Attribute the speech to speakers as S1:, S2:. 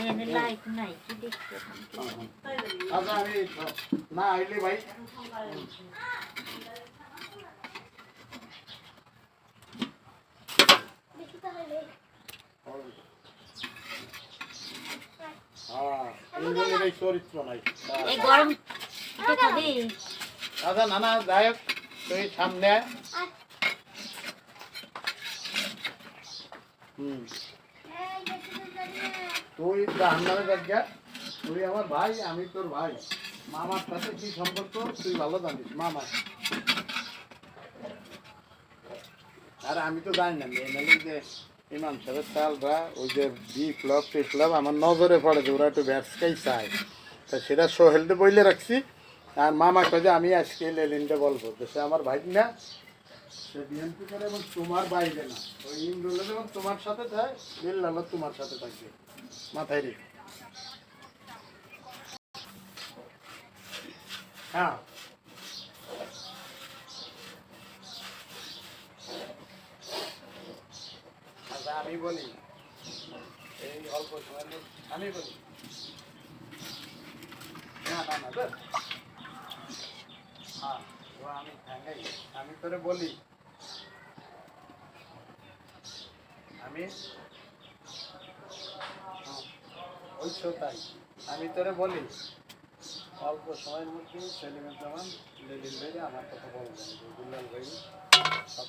S1: এনে লাইট নাই কি দেখতে
S2: আচ্ছা আমি না আইলে ভাই চরিত্র নাই
S1: এই গরম খাবি
S2: আচ্ছা না না যাই হোক তুই সামনে তুই রান্নারে দেখা তুই আমার ভাই আমি তোর ভাই মামার সাথে কি সম্পর্ক তুই ভালো জানিস মামা আর আমি তো জানি না মেয়ে যে ইমাম সাহেবের চালরা ওই যে বিপ্লব আমার নজরে পড়ে যে ওরা একটু ব্যবসাই চায় তা সেটা সোহেলতে বইলে রাখছি আর মামা কাজে আমি আজকে লেলিনটা বলবো যে সে আমার ভাই না সে বিএনপি করে এবং তোমার বাইরে না ওই ইমরুল্লাহ যখন তোমার সাথে যায় বিল্লাল তোমার সাথে থাকবে মাথায় রেখে হ্যাঁ আচ্ছা আমি বলি এই অল্প সময় আমি বলি না না না তো হ্যাঁ ও আমি আমি তোরে বলি আমি ওই তাই আমি তোরে বলি অল্প সময়ের মধ্যে সেলিমের জামান লেলিন ভাই আমার কথা বলবেন দুলাল ভাই সব